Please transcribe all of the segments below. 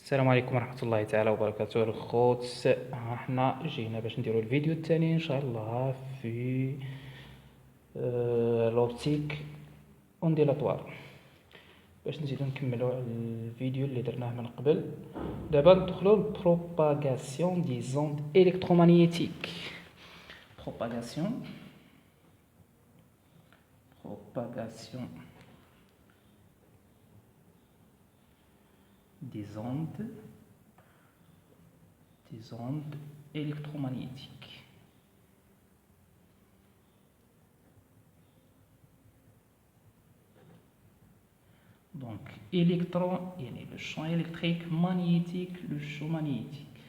السلام عليكم ورحمة الله تعالى وبركاته الخوت. احنا جينا باش نديرو الفيديو الثاني ان شاء الله في لوبتيك اونديلاتوار باش نزيدو نكملو الفيديو اللي درناه من قبل. دابا ندخلو للبروباغاسيون دي زوند الكترومغنيتيك. بروباغاسيون des ondes électromagnétiques. Donc, électron, le champ électrique, magnétique, le champ magnétique.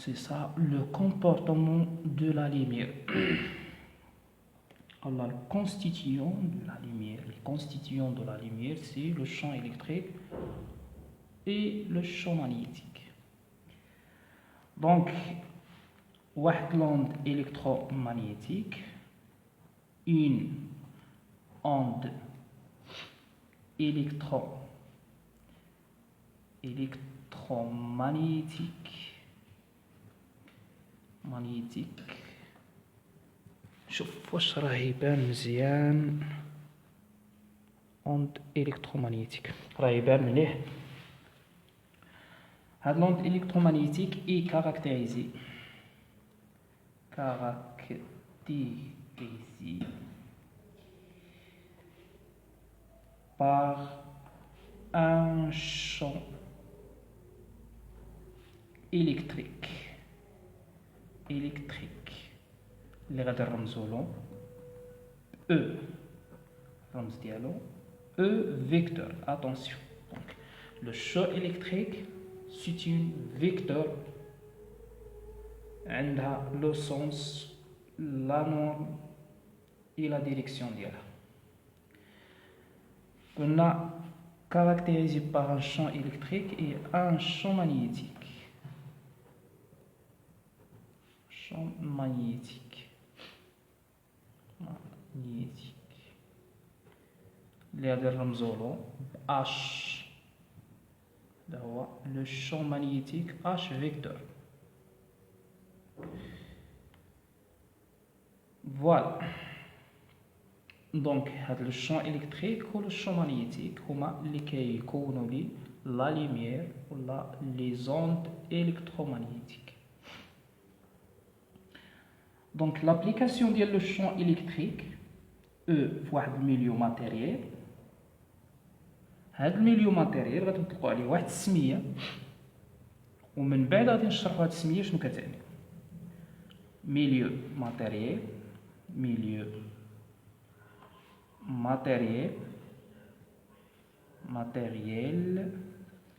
C'est ça le comportement de la lumière. Alors, le constituant de la lumière, les constituants de la lumière, c'est le champ électrique et le champ magnétique. Donc, l'onde électromagnétique, une onde électromagnétique, شوف واش راه يبان مزيان. onde électromagnétique راه يبان مليح. هاد l'onde électromagnétique est caractérisée par un champ électrique اللي غادي نرمزو له E الرمز ديالو E vecteur. Attention, donc le champ électrique c'est une vecteur عندها le sens, la norme et la direction ديالها. قلنا caractérisé par un champ électrique et un champ magnétique. Champ magnétique اللي غادي نرمزو له H. هذا هو لو champ magnétique H vecteur. Voilà. Donc هذا لو champ électrique و لو champ magnétique هما اللي كيكونوا لي لا lumière ولا لي زوند électromagnétiques. Donc l'application ديال لو champ électrique E فواحد الميليو ماتيريال. هاد الميليو ماتيريال غادي نطلقوا عليه واحد السميه ومن بعد غادي نشرحوا هاد السميه شنو كتعني. ميليو ماتيريال.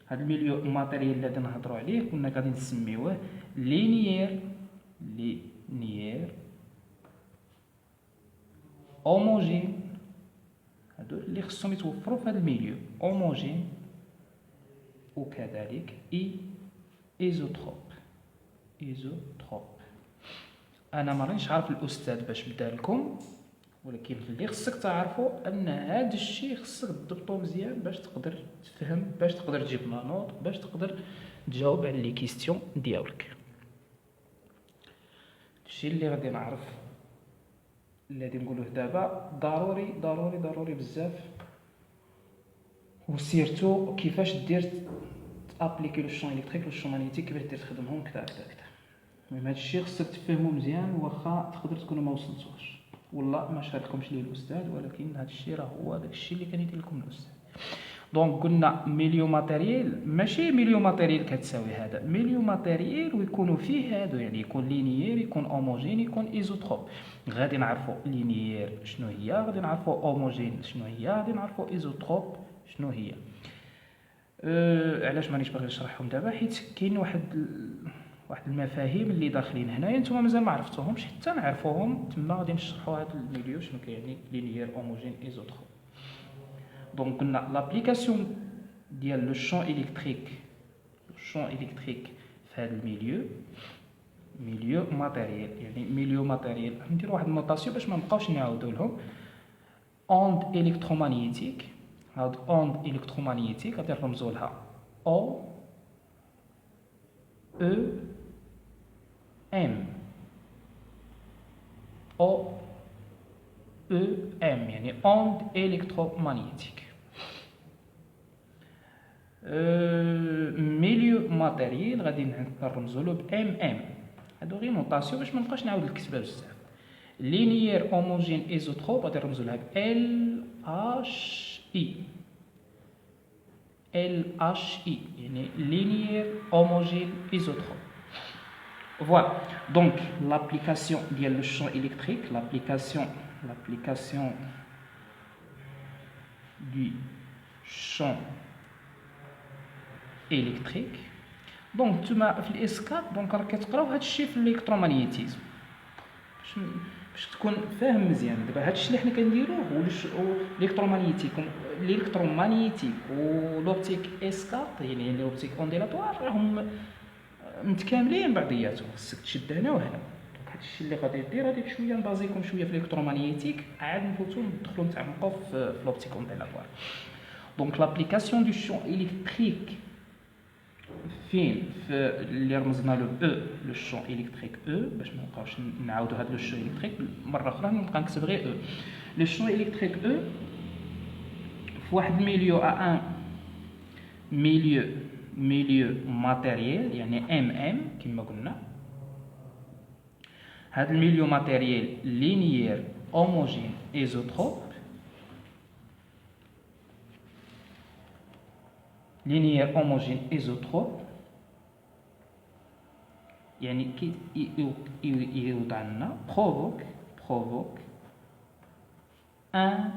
هاد الميليو ماتيريال اللي غادي نهضروا عليه كنا غادي نسميوه لينيير homogène. هادو اللي خصهم يتوفروا في هذا الميليو homogène وكذلك ايزوتروب. انا ما رانيش عارف الاستاذ باش بدا لكم، ولكن اللي خصك تعرفوا ان هذا الشيء خصك تضبطو مزيان باش تقدر تفهم، باش تقدر تجيب لا نوت، باش تقدر تجاوب على لي كيستيون ديالك. الشيء اللي غادي نعرف اللي غادي نقولوه دابا ضروري بزاف، وسيرتو كيفاش دير تابليكي لو شون الكتريك لو شون ماغنيتيك، كيفاش دير تخدمهم كذا. المهم هذا الشيء خصك تفهمو مزيان، واخا تقدر تكونوا ما وصلتوش والله ما شارككمش ليه الاستاذ، ولكن هذا الشيء راه هو داك الشيء اللي كان يدير لكم الاستاذ. دونك قلنا ميليو ماتيريال، ماشي ميليو ماتيريال كتساوي هذا ميليو ماتيريال ويكونوا فيه هادو، يعني يكون لينيير، يكون اوموجين، يكون ايزوتروب. غادي نعرفوا لينيير شنو هي، غادي نعرفوا اوموجين شنو هي، غادي نعرفوا ايزوتروب شنو هي. علاش مانيش باغي نشرحهم دابا؟ حيت كاين واحد المفاهيم اللي داخلين هنايا نتوما مازال ما عرفتوهمش، حتى نعرفوهم تما غادي نشرحوا هذا الميليو شنو كيعني لينيير اوموجين ايزوتروب. Donc on a l'application ديال le champ électrique في هذا milieu matériel، يعني milieu matériel. ندير واحد النوطاسيون باش ما نبقاوش نعاودو لهم. onde électromagnétique، هاد onde électromagnétique غادي نرمزو لها O E M O E M يعني onde électromagnétique. ميليو ماتيريال غادي نرمزولو ب ام ام. هادو غير نوطاسيون باش منبقاش نعاود الكتابه بزاف. لينيير هوموجين ايزوتروب غادي نرمزولها ب ال اش اي. ال اش اي يعني لينيير هوموجين ايزوتروب. Voilà. Donc l'application ديال le champ électrique, l'application du champ électrique. دونك نتوما في الاسكات دونك راه كتقراو هذا الشيء في الالكترومغناطيزم باش تكون فاهم مزيان. دابا هذا الشيء اللي حنا كنديروه هو الالكترومغناطيك ولوبتيك اسكات يعني لوبتيك اونديلاتوار راهم متكاملين بعضياتهم. خصك تشد هنا وهنا. دونك هذا الشيء اللي غادي دير غادي شويه نبازيكم شويه في الالكترومغناطيك عاد نفوتوا ندخلوا نتعمقوا في لوبتيك اونديلاتوار. دونك لابليكاسيون دو شون الكتريك فين في اللي رمزنا له او لو شون الكتريك او باش ما نبقاوش نعاودوا هذا لو شون الكتريك مره اخرى نبقى نكتب غير او. لو شون الكتريك او في واحد ميليو ا ان ميليو ماتيريال يعني ام ام كما قلنا. هذا الميليو ماتيريال لينيير هوموجين ايزوتروب linéaire homogène isotrope يعني كي يوضع لنا provoque ان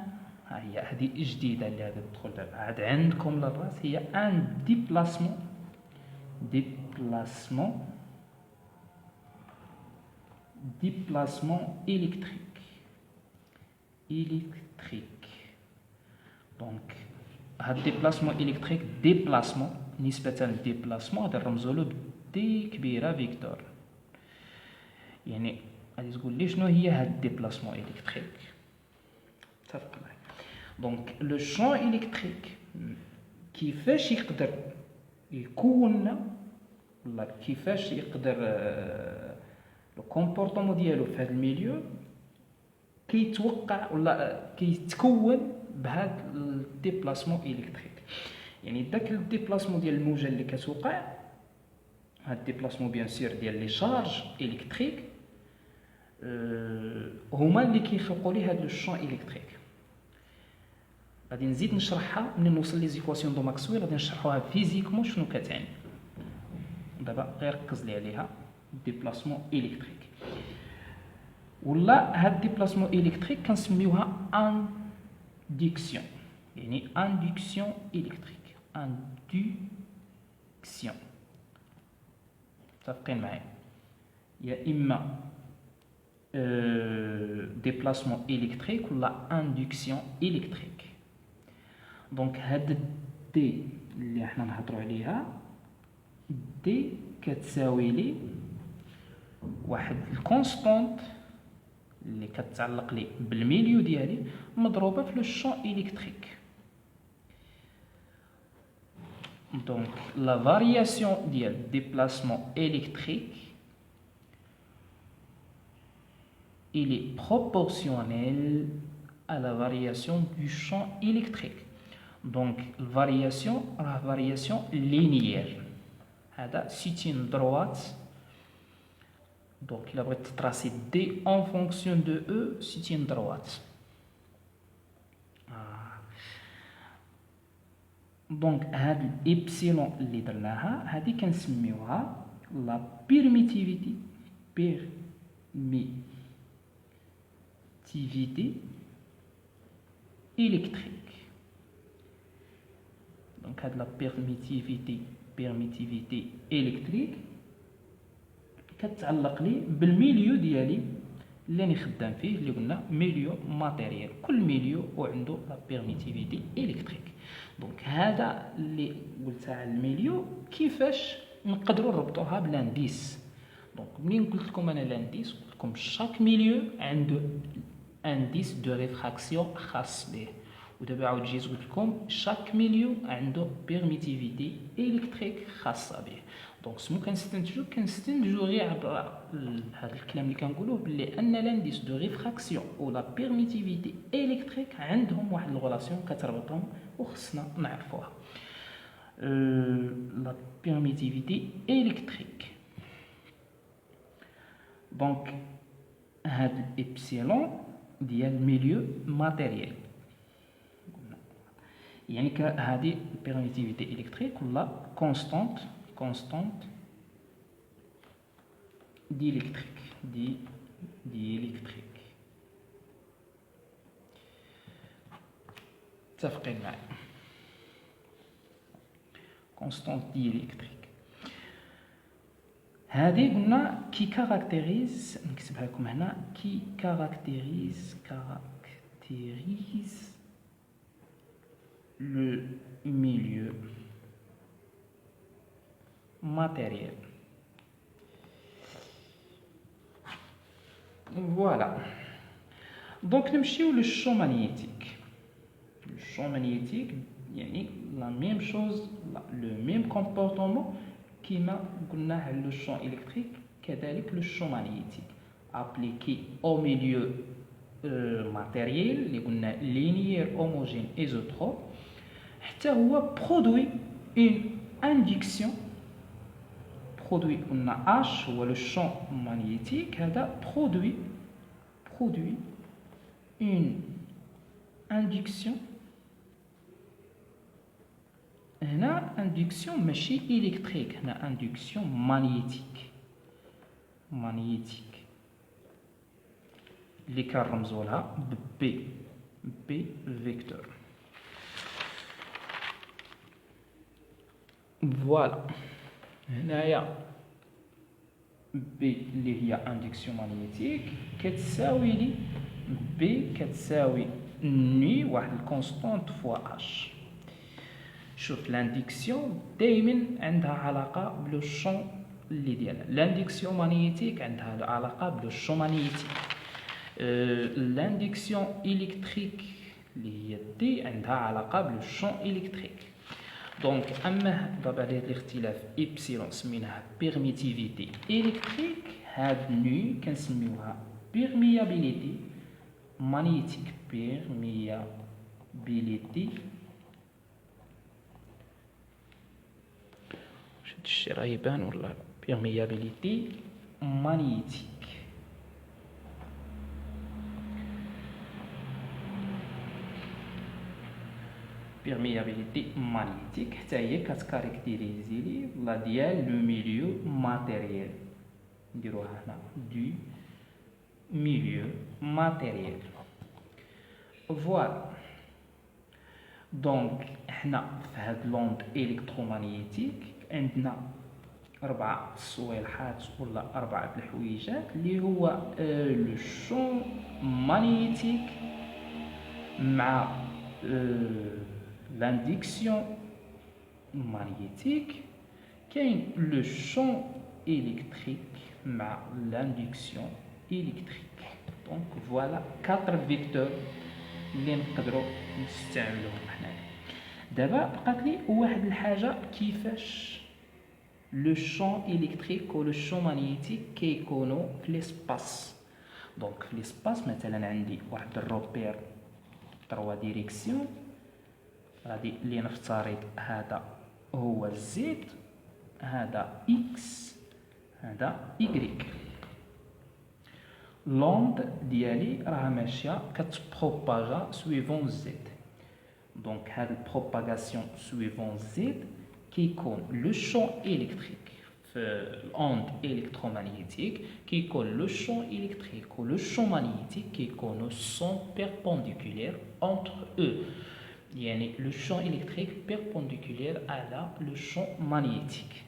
هي هذه جديده اللي غادي تدخل دابا عاد عندكم للراس هي ان déplacement électrique donc هاد ديبلاسمون الكتريك ديبلاسمون نسبة للديبلاسمون غادي نرمزو له دي كبيرة فيكتور. يعني غادي تقول لي شنو هي هاد الديبلاسمون الكتريك. اتفق معايا. دونك لو شون الكتريك كيفاش يقدر يكون ولا كيفاش يقدر لو كومبورطمون ديالو في هاد الميليو كيتوقع ولا كيتكون بهذا الديبلاسمون الكتريك. يعني داك الديبلاسمون ديال الموجه اللي كتوقع هاد الديبلاسمون بيان سير ديال لي شارج الكتريك هما اللي كيخلقوا لي هاد لو شون الكتريك. غادي نزيد نشرحها ملي نوصل لي زيكواسيون دو ماكسويل غادي نشرحوها فيزيكمون شنو كتعني. دابا غير ركز لي عليها ديبلاسمون الكتريك ولا هاد الديبلاسمون الكتريك كنسميوها induction يعني induction électrique induction. متفقين معايا؟ يا اما déplacement électrique ولا induction électrique. دونك هاد دي اللي حنا نهضروا عليها دي كتساوي لي واحد الكونستانت اللي كتعلق لي بالميليو ديالي مضروبه في لو شون الكتريك. دونك لا فارياسيون ديال ديبلاسمون الكتريك il est proportionnel à la variation du champ électrique. Donc variation راه variation linéaire. هذا سيتين droite. Donc il va être tracé D en fonction de E, c'est une droite. Donc هاد epsilon اللي درناها هادي كنسميوها la permittivité électrique. Donc هاد la permittivité électrique كتعلق لي بالميليو ديالي اللي راني خدام فيه اللي قلنا ميليو ماتيريال. كل ميليو وعنده لا بيرميتيفيتي الكتريك. دونك هذا اللي قلتها على الميليو كيفاش نقدروا نربطوها بالانديس. دونك منين قلت لكم انا الانديس قلت لكم شاك ميليو عنده انديس دو ريفراكسيون خاص به ودابا عاود جيت قلت لكم شاك ميليو عنده بيرميتيفيتي الكتريك خاصه به. دونك شنو كنستنتجو غير عبر هذا الكلام اللي كنقولوه بلي ان لانديس دو ريفراكسيون ولا بيرميتيفيتي الكتريك عندهم واحد الغولاسيون كتربطهم وخصنا نعرفوها. لا بيرميتيفيتي الكتريك دونك هاد الابسيلون ديال ميليو ماتيريال، يعني هذه بيرميتيفيتي الكتريك ولا كونستانت ديليكتريك ديليكتريك. متفقين معايا؟ كونستانت ديليكتريك هذه قلنا كي كاركتيريز، نكتبها لكم هنا، كي كاركتيريز le milieu matériel. Voilà. Donc نمشيو للشو مانيتيك. الشو مانيتيك يعني la même chose, le même comportement كما قلنا على لو champ électrique كذلك لو champ magnétique appliqué au milieu matériel اللي قلنا linéaire homogène isotrope حتى هو produit une induction. produit قلنا H هو لو champ magnétique هذا produit une induction. هنا induction ماشي électrique، هنا induction magnétique اللي كنرمزوا لها B vecteur. فوالا هنايا B اللي هي induction magnétique كتساوي لي B كتساوي ني واحد الكونستانت فوا H. شوف لانديكسيون دائما عندها علاقه بلو شون اللي ديالها، لانديكسيون مانيتيك عندها علاقه بلو شون مانيتيك، لانديكسيون الكتريك اللي هي دي عندها علاقه بلو شون الكتريك. دونك اما دابا هذا الاختلاف ايبسيلون سميناها بيرميتيفيتي الكتريك، هاد ني كنسميوها بيرميابيليتي مانيتيك. بيرميابيليتي الشي راه يبان ولا بيرميابيليتي مانيتيك. بيرميابيليتي مانيتيك حتى هي كتكاركتيريزي لي لا ديال لو ميليو ماتيريال، نديروها هنا دو ميليو ماتيريال. فوالا دونك حنا في هاد لوند الكترومغناطيسيك عندنا 4 الصوالحات ولا 4 الحويجات اللي هو لو شون مغناطيسيك مع لانديكسيون مغناطيسيك، كاين لو شون الكتريك مع لانديكسيون الكتريك. دونك فوالا 4 فيكتور اللي نقدروا نستعملوهم حنايا. دابا بقات لي واحد الحاجه، كيفاش لو شون الكتريك و لو شون مغناطيسيك كيكونوا في ليسباس. دونك في ليسباس مثلا عندي واحد الروبير 3 ديريكسيون، غادي اللي نفترض هذا هو زد، هذا اكس، هذا ايكغيك. لوند ديالي راه ماشيه كتبروباغا سويفون زد. دونك هاد البروباغاسيون سويفون زد كيكون لو شون الكتريك في الاوند الكترومغناطيسيك كيكون لو شون الكتريك و لو شون مغناطيسيك كيكونوا سون بيربونديكولير انتر او، يعني لو شون الكتريك بيربونديكولير على لو شون مغناطيسيك.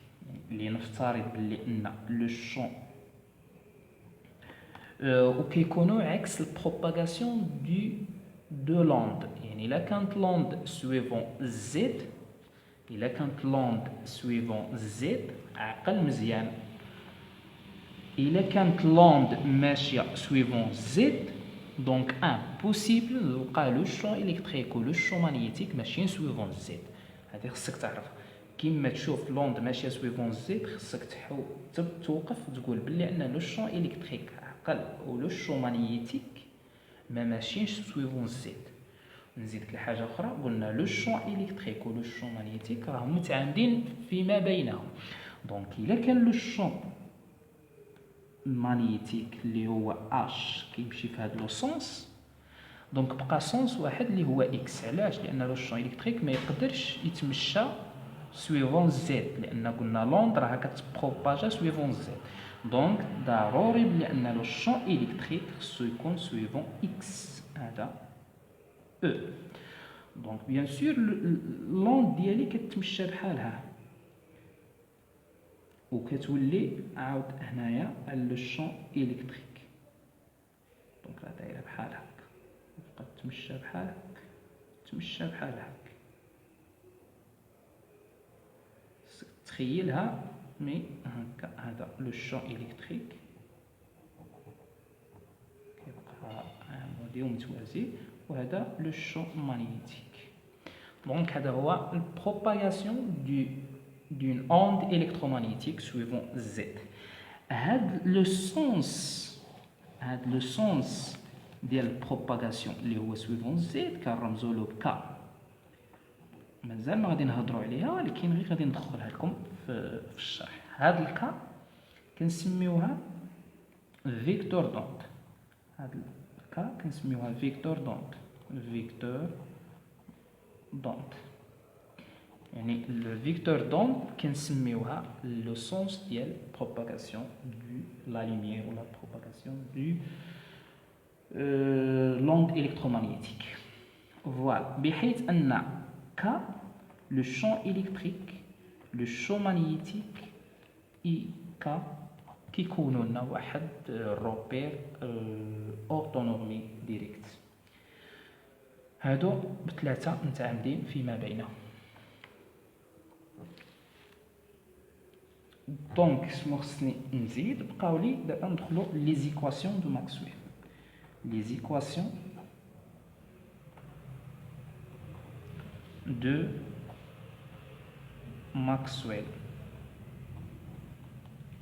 اللي نفترض بلي ان لو شون وكيكونوا عكس البروباغاسيون دو لوند. يعني الا كانت لوند سويفون زد، الا كانت لوند سويفون زد عقل مزيان، الا كانت لوند ماشيه سويفون زد دونك امبوسيبل نلقى لو شون الكتريك ولو شون مانيتيك ماشيين سويفون زد. هذه خصك تعرفها. كيما تشوف لوند ماشيه سويفون زد خصك توقف وتقول بلي ان لو شون الكتريك عقل ولو شون مانيتيك ما ماشيينش سويفون زد. نزيدك لحاجه اخرى، قلنا لو شون الكتريك ولو شون مانيتيك راهم متعامدين فيما بينهم. دونك الا كان لو شون مانيتيك اللي هو اش كيمشي في هذا لو سونس، دونك بقى سونس واحد اللي هو اكس. علاش؟ لان لو شون الكتريك ما يقدرش يتمشى سويفون زد، لان قلنا لوند راه كتبروباجا سويفون زد. دونك ضروري بلي ان لو شون الكتريك خصو يكون سويفون اكس. هذا او. دونك بيان سور لوند ديالي كتمشى بحالها وكتولي عاود هنايا لو شون الكتريك. دونك راه دايره بحال هكا، تبقى تمشى بحال هكا، تمشى بحال هكا. تخيلها مي هكا. هذا لو شون الكتريك كيبقى عامودي ومتوازي، وهذا لو شون مانيتيك. دونك هذا هو البروباغاسيون d'une onde électromagnétique suivant Z. هاد لو سونس ديال البروباغاسيون اللي هو suivant Z كنرمزو له ك. مازال ما غادي نهضروا عليها، ولكن غير غادي ندخلها لكم في الشرح. هاد الكا كنسميوها فيكتور دوند. هاد الكا كنسميوها فيكتور دوند. يعني لو فيكتور دوند كنسميوها لو سونس ديال بروباغاسيون دو لا لوميير ولا بروباغاسيون دو لوند الكترومagnétique. فوالا، بحيث ان ك لو شون الكتريك لو شون مانيتيك اي ك كيكونوا لنا واحد روبير اوتونومي ديريكت. هادو بثلاثه متعامدين فيما بينهم. دونك شنو خصني نزيد؟ بقاو لي دابا ندخلو لي زيكواسيون دو ماكسويل. لي زيكواسيون دو ماكسويل.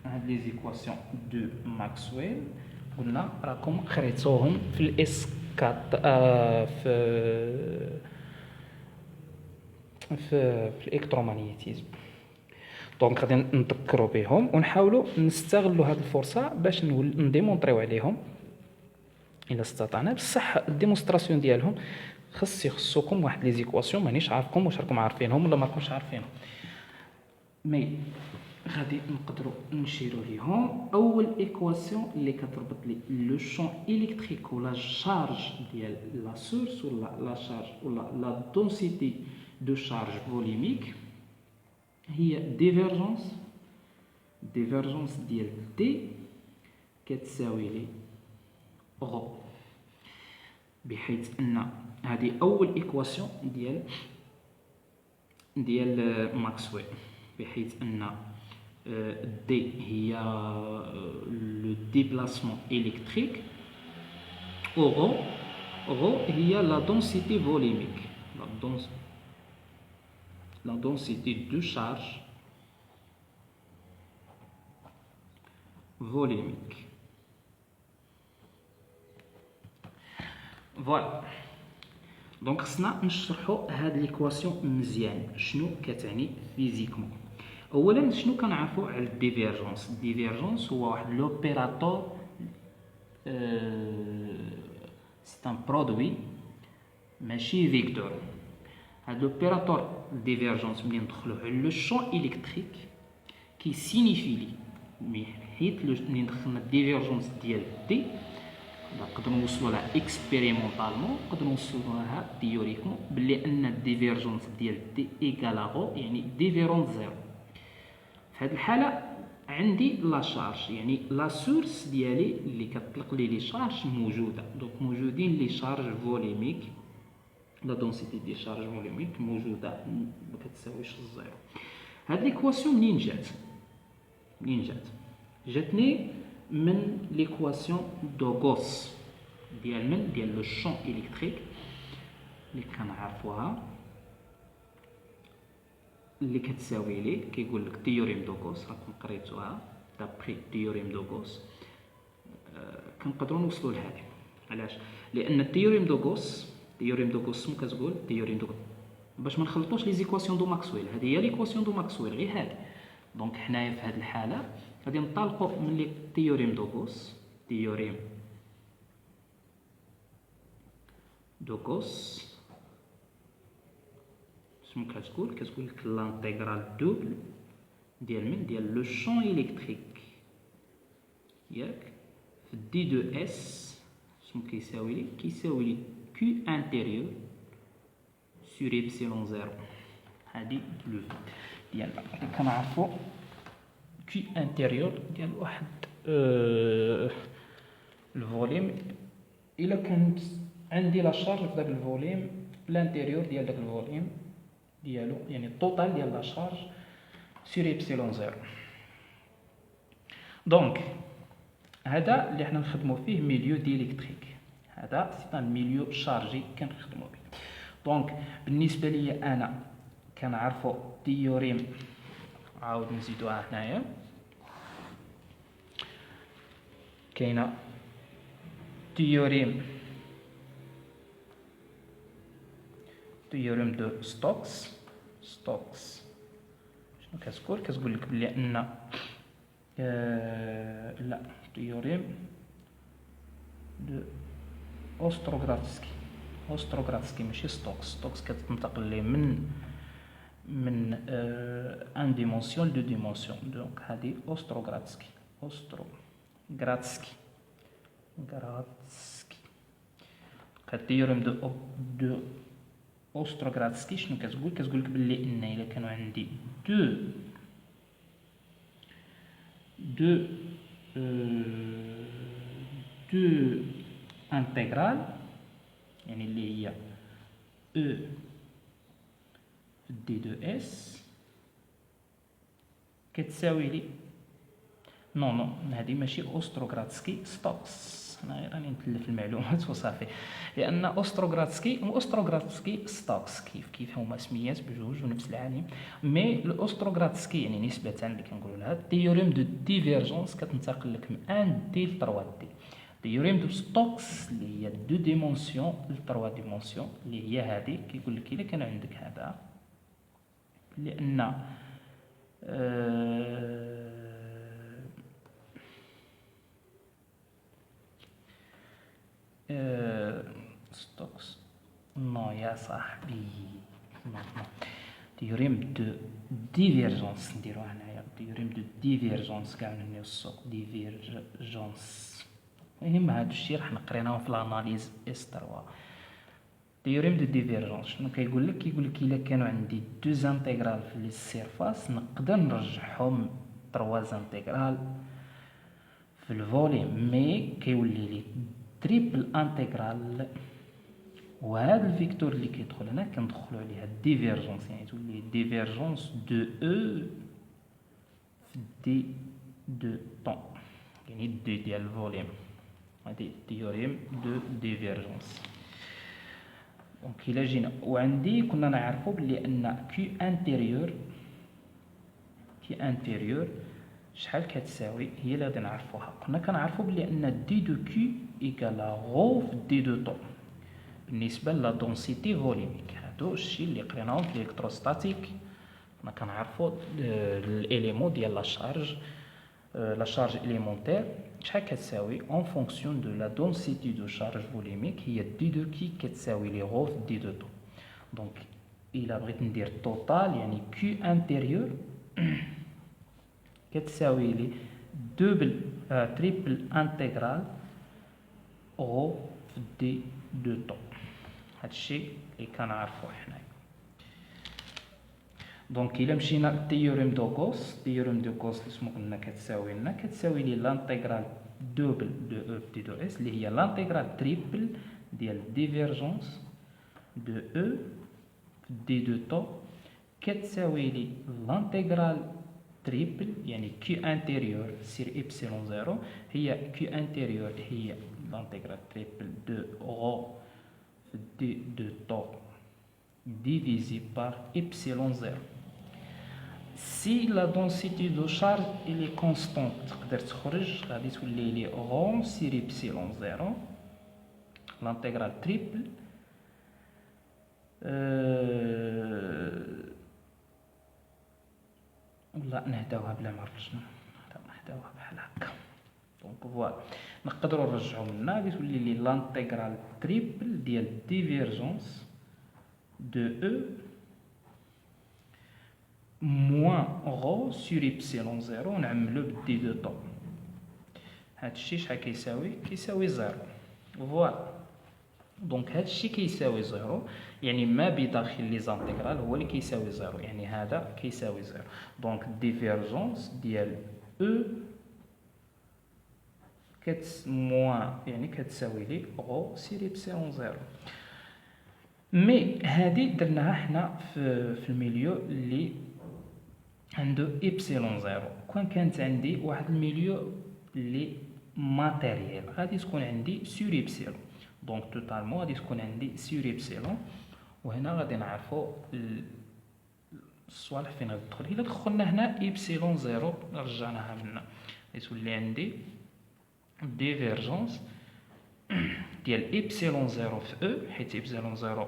هاد لي زيكواسيون دو ماكسويل قلنا راكم قريتوهم في الاس 4 في الالكترومagnétisme. دونك غادي نذكروا بهم ونحاولوا نستغلوا هذه الفرصه باش نديمونطريو عليهم الا استطعنا. بصح الديمونستراسيون ديالهم يخصكم واحد لي زيكواسيون مانيش عارفكم واش راكم عارفينهم ولا ما راكمش عارفينهم، مي غادي نقدروا نشيروا ليهم. اول ايكواسيون اللي كتربط لي لو شون الكتريك ولا شارج ديال لا سورس ولا لا شارج ولا لا دونسيتي دو شارج فوليميك هي ديفيرجونس ديال دي كتساوي لي غو. بحيث ان هذه اول ايكواسيون ديال ماكسويل، بحيث ان دي هي لو ديبلاسمون الكتريك و غو هي لا دونسيتي فوليميك، la densité de charge volumique. Voilà. دونك خصنا نشرحوا هاد ليكواسيون مزيان شنو كتعني فيزيكمون. اولا شنو كنعرفوا على الديفيرجونس؟ الديفيرجونس هو واحد لوبيراتور سي ان برودوي ماشي فيكتور. هاد لوبيراتور ديفيرجونس ملي ندخلوه على لو شون الكتريك كي سينيفي لي حيت ملي دخلنا الديفيرجونس ديال دي نقدروا نوصلوا لها اكسبيريمونطالمون، نقدروا نوصلوا لها تيوريكمون بلي ان الديفيرجونس ديال دي ايكال غو يعني ديفيرون زيرو. في هذه الحاله عندي لا شارج يعني لا سورس ديالي اللي كتطلق لي شارج موجوده. دونك موجودين لي شارج فوليميك، لا دونسيتي ديال شارج فوليميك موجوده ما كتساويش الزيرو. هاد ليكواسيون منين جات؟ جاتني من ليكواسيون دو غوس. ديال من ديال لو شون الكتريك اللي كنعرفوها اللي كتساوي لي كيقول لك تيوريم دو غوس، راكم قريتوها دابري تيوريم دو غوس. كنقدروا نوصلوا لهذه. علاش؟ لان التيوريم دو غوس سمو كتقول تيوريم دو، باش ما نخلطوش لي زيكواسيون دو ماكسويل، هذه هي ليكواسيون دو ماكسويل غير هذه. دونك حنايا في هذه الحاله غادي ننطلقوا من لي تيوريم دو غوس. تيوريم دو غوس شنو كتقول لك لانتيغرال دوبل ديال من ديال لو شون الكتريك ياك في دي دو اس شنو كيساوي لي كيو انتيريور سور ايبسيلون زيرو. هادي لو ديالنا اللي كنعرفو كيو انتيريور ديال واحد الفوليم. الا كانت عندي لا شارج في داك الفوليم لانتيريور ديال داك الفوليم ديالو، يعني الطوطال ديال لا شارج سور ايبسيلون زيرو. دونك هذا اللي حنا نخدمو فيه ميليو ديليكتريك، هذا سي ان ميليو شارجي كنخدمو به. دونك بالنسبه لي انا كنعرفو تيوريم، عاود نزيدوها هنايا، كاينه تيوريم دو ستوكس شنو كتقول لك بلي ان لا تيوريم دو اوستروغراتسكي ماشي ستوكس كتنتقل ليه من ان ديمونسيون لدو ديمونسيون. دونك هذه اوستروغراتسكي التيوريم دو اوستروغراتسكي شنو كتقول لك بلي ان الا كانوا عندي دو انتيغرال، يعني اللي هي او في دي دو اس كتساوي لي نون هذه ماشي اوستروغراتسكي ستوكس، انا راني نتلف المعلومات وصافي، لان اوستروغراتسكي ستوكس كيف هما سميات بجوج ونفس العالم. مي الاوستروغراتسكي يعني نسبه اللي كنقولوا لها التيوريم دو ديفيرجونس كتنتقل لك من 1 دي ل 3 دي. تيوريم دو ستوكس اللي هي 2 ديمونسيون ل 3 ديمونسيون اللي هي هذه، كيقول لك الا كان عندك هذا لان ستوكس نو يا صاحبي نو تيوريم دو ديفيرجونس نديروها هنايا، تيوريم دو ديفيرجونس كاع نوصو ديفيرجونس. المهم هادو الشيء راح نقريناهم في الاناليز اس 3. تيوريم دو ديفيرجونس شنو كيقول لك الا كانوا عندي دو انتيغرال في لي سيرفاس نقدر نرجعهم 3 انتيغرال في الفوليوم، مي كيولي لي تريبل انتيغرال. وهذا الفيكتور اللي كيدخل هنا كندخلوا عليه الديفيرجونس، يعني تولي ديفيرجونس دو او في دي دو طون، يعني دي ديال الفوليوم. هذه تيوريم دو ديفيرجونس. دونك الا جينا وعندي كنا نعرفوا بلي ان كي انتيريور شحال كتساوي، هي اللي غادي نعرفوها. كنا كنعرفوا بلي ان دي دو كي ايكال غو في دي دو طون بالنسبه لا دونسيتي فوليميك. هادو الشيء اللي قريناهم في الالكتروستاتيك. كنا كنعرفوا الاليمون ديال لا شارج اليمونتير شحال كتساوي اون فونكسيون دو لا دونسيتي دو شارج فوليميك، هي دي دو كي كتساوي لي غو في دي دو طون. دونك الا بغيت ندير توتال يعني كي انتيريور كتساوي لي دوبل تريبل انتيغرال غو في دي دو طون. هادشي اللي كنعرفوه حنايا. دونك الا مشينا للتيوريم دو غوس، اللي اسمو قلنا كتساوي لي لانتيغرال دوبل دو او دي دو اس اللي هي لانتيغرال تريبل ديال ديفيرجونس دو او دي دو طون كتساوي لي لانتيغرال تريبل يعني كي انتيريور سير ايبسيلون زيرو. هي كي انتيريور هي l'intégrale triple de rho d de tau divisé par epsilon 0. Si la densité de charge elle est constante تقدر تخرج غادي تولي لي rho sur epsilon 0 l'intégrale triple ولا نهداوها بلا ما رجعنا نهداوها بحال هكا. دونك فوالا نقدروا نرجعوا منها غادي تولي لي لانتيغرال تريبل ديال ديفيرجونس دو او موان غو سور ايبسيلون زيرو ونعملو بالدي دو طو. هادشي شحال كيساوي زيرو. فوالا دونك هادشي كيساوي زيرو يعني ما بداخل لي زانتيغرال هو اللي كيساوي زيرو يعني هذا كيساوي زيرو. دونك ديفيرجونس ديال او موان يعني كتساوي لي غو سير ايبسيلون زيرو. مي هادي درناها حنا في الميليو اللي عنده ايبسيلون زيرو. كون كانت عندي واحد الميليو اللي ماتيريال غادي تكون عندي سور ايبسيلون. دونك توتالمون غادي تكون عندي سور ايبسيلون وهنا غادي نعرفوا الصوالح فين غادي تدخل. الا دخلنا هنا ايبسيلون زيرو رجعناها منا غتولي عندي ديفيرجونس ديال ايبسيلون زيرو في او حيت ايبسيلون زيرو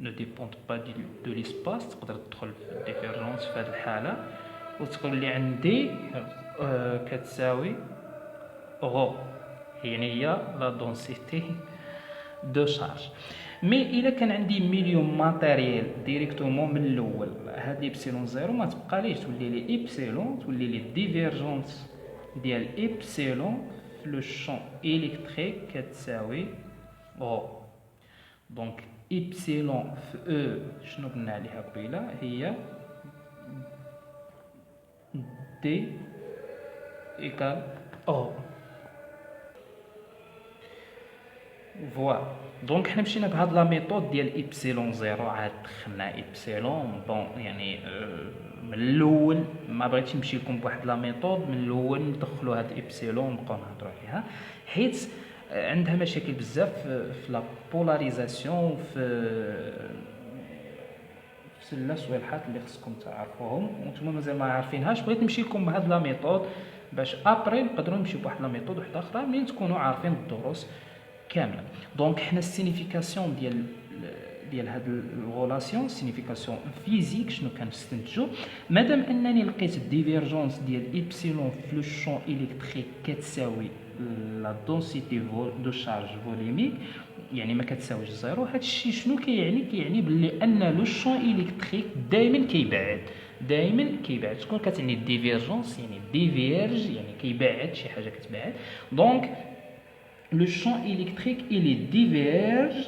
ne dépend pas de l'espace. تقدر تدخل في الديفيرجونس في هذه الحاله وتقول لي عندي كتساوي غو يعني هي لا دونسيتي دو شارج. مي الا كان عندي مليون ماتيريال ديريكتومون من الاول هاد ايبسيلون زيرو ما تبقى ليش تولي لي ايبسيلون تولي لي ديفيرجونس ديال ايبسيلون في لو شون الكتريك كتساوي غو. دونك ايبسيلون في او شنو قلنا عليها قبيله هي دي ايكال او. فوالا دونك حنا مشينا بهاد لا ميثود ديال ايبسيلون زيرو عاد دخلنا ايبسيلون بون يعني من الاول ما بغيتش نمشي لكم بواحد لا ميثود من الاول ندخلوا هاد ايبسيلون ونبقاو نهضروا عليها حيت عندها مشاكل بزاف في لا بولاريزاسيون في سله صوالحات اللي خصكم تعرفوهم وانتم مازال ما عارفينهاش. بغيت نمشي لكم بهاد لا ميثود باش ابري نقدروا نمشيو بواحد لا ميثود واحده اخرى منين تكونوا عارفين الدروس كامله. دونك حنا السينيفيكاسيون ديال هاد الغولاسيون سينيفيكاسيون فيزيك شنو كنستنتجو مادام انني لقيت الديفيرجونس ديال ايبسيلون في لو شون الكتريك كتساوي لا دونسيتي دو شارج فوليميك يعني ما كتساويش زيرو. هادشي شنو كيعني بلي ان لو شون الكتريك دائما كيبعد شكون كتعني الديفيرجونس يعني ديفيرج يعني كيبعد شي حاجه كتبعد. دونك le champ électrique il est diverge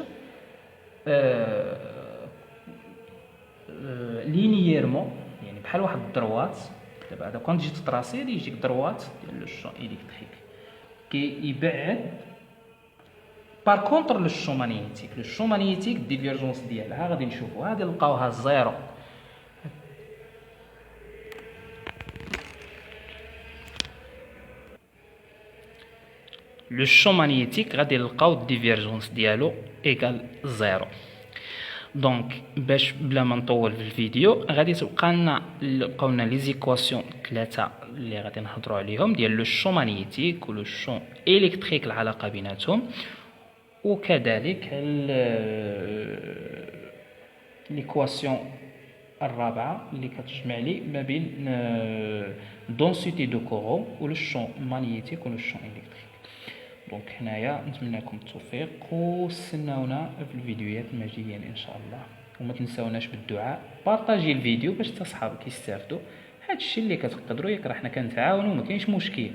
linéairement يعني بحال واحد الدروات. دابا هذا كون تجي تطراسي يجيك دروات ديال لو شون الكتريك كيبعد. بار كونطر لو شون مانيتيك الديفيرجونس ديالها غادي نشوفوها غادي نلقاوها زيرو. لو شون مانيتيك غادي نلقاو الديفيرجونس ديالو ايكال زيرو. دونك باش بلا ما نطول في الفيديو غادي تبقى لنا بقاو لنا لي زيكواسيون ثلاثه اللي غادي نهضروا عليهم ديال لو شون مانيتيك ولو شون الكتريك العلاقه بيناتهم وكذلك ليكواسيون الرابعه اللي كتجمع لي ما بين دونسيتي دو كورون ولو شون مانيتيك ولو شون الكتريك. دونك هنايا نتمنى لكم التوفيق وستناونا في الفيديوهات المجايين ان شاء الله وما تنساوناش بالدعاء. بارطاجي الفيديو باش حتى صحابك يستافدوا. هادشي اللي كتقدروا ياك راه حنا كنتعاونوا ما كاينش مشكل.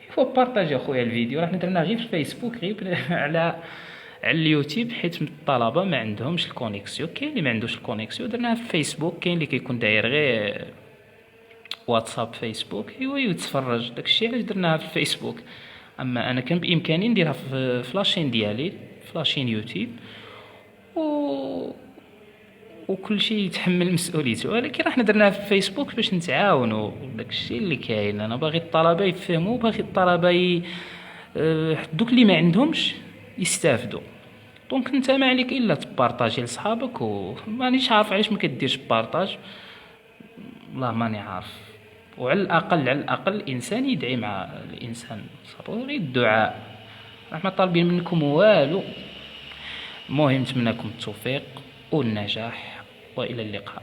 يفو بارطاجي اخويا الفيديو راه حنا درناه غير في الفيسبوك غير على اليوتيوب حيت الطلبه ما عندهمش الكونيكسيون. كاين اللي ما عندوش الكونيكسيون درناها في الفيسبوك كاين اللي كيكون داير غير واتساب فيسبوك ايوا يتفرج داكشي علاش درناها في الفيسبوك. اما انا كان بامكاني نديرها في لاشين ديالي في لاشين يوتيوب وكل شيء يتحمل مسؤوليته ولكن راه حنا درناها في فيسبوك باش نتعاونوا. داكشي اللي كاين. انا باغي الطلبه يفهموا باغي الطلبه دوك اللي ما عندهمش يستافدوا. دونك انت ما عليك الا تبارطاجي لصحابك، ومانيش عارف علاش ما كديرش بارطاج، والله ماني عارف. وعلى الاقل على الاقل الانسان يدعي مع الانسان، ضروري الدعاء، راح ما طالبين منكم والو. المهم نتمنىكم التوفيق والنجاح، والى اللقاء.